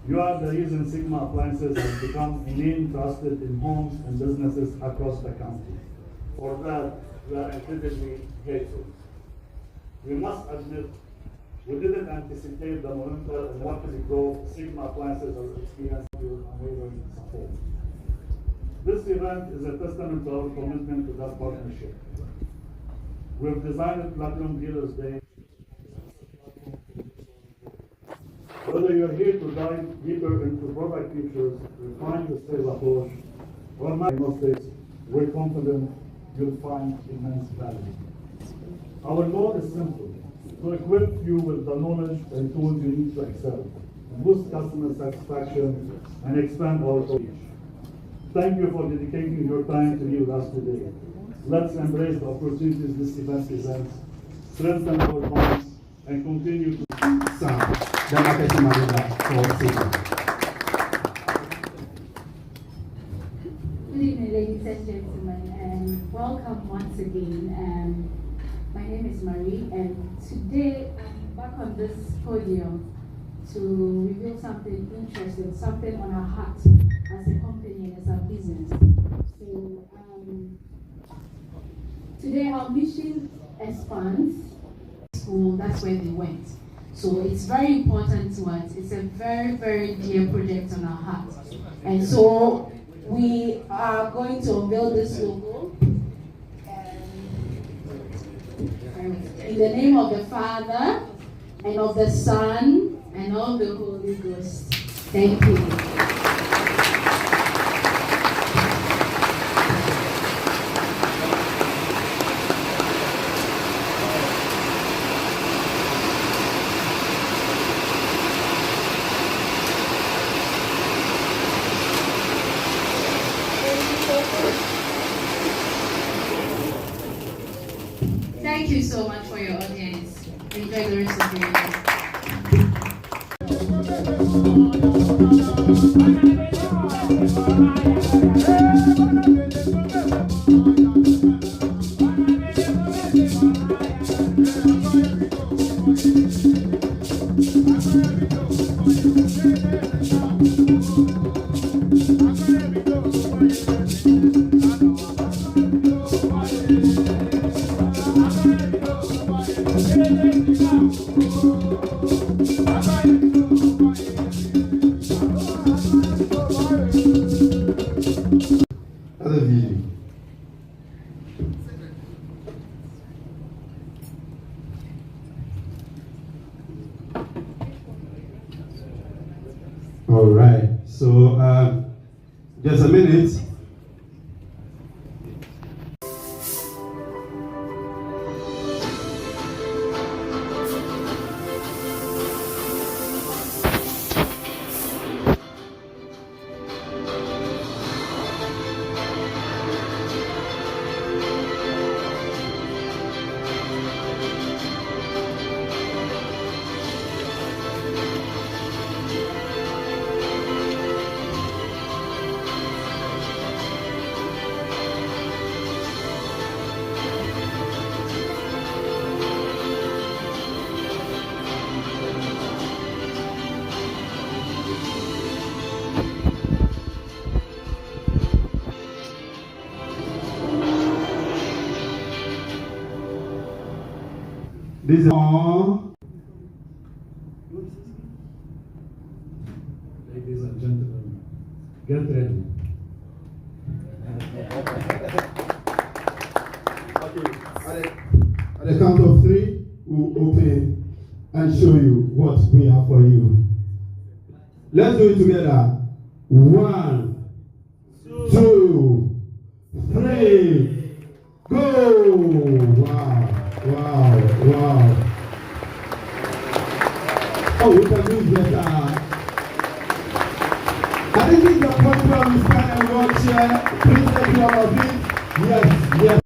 You are the reason Sigma Appliances has become a name trusted in homes and businesses across the county. For that, we are incredibly grateful. We must admit, we didn't anticipate the momentum and rapid growth Sigma Appliances has experienced with unwavering support. This event is a testament to our commitment to that partnership. We've designed Platinum Dealers Day. Whether you're here to dive deeper into product features, refine the sales approach, or diagnostics, we're confident you'll find immense value. Our goal is simple: to equip you with the knowledge and tools you need to excel, boost customer satisfaction, and expand our reach. Thank you for dedicating your time to be with us today. Let's embrace the opportunities this event presents, strengthen our bonds, and continue to serve the marketing manager for Sigma. Good evening, ladies and gentlemen, and welcome once again. My name is Marie, and today I'm back on this podium to reveal something interesting, something on our heart as a company and as a business. So today our mission expands. School, that's where they went. So it's very important to us. It's a very, very dear project on our heart. And so we are going to unveil this logo. In the name of the Father, and of the Son, and of the Holy Ghost. Thank you. Thank you so much for your audience. Enjoy the rest of your day. Other video. All right. So just a minute. This is all. ladies and gentlemen, get ready. Okay. At the count of 3, we'll open and show you what we have for you. Let's do it together. 1, 2, 3, go! Wow, wow, wow. Oh, we can do better. I think it's the point where we stand and watch. Please take care of it. Yes, yes.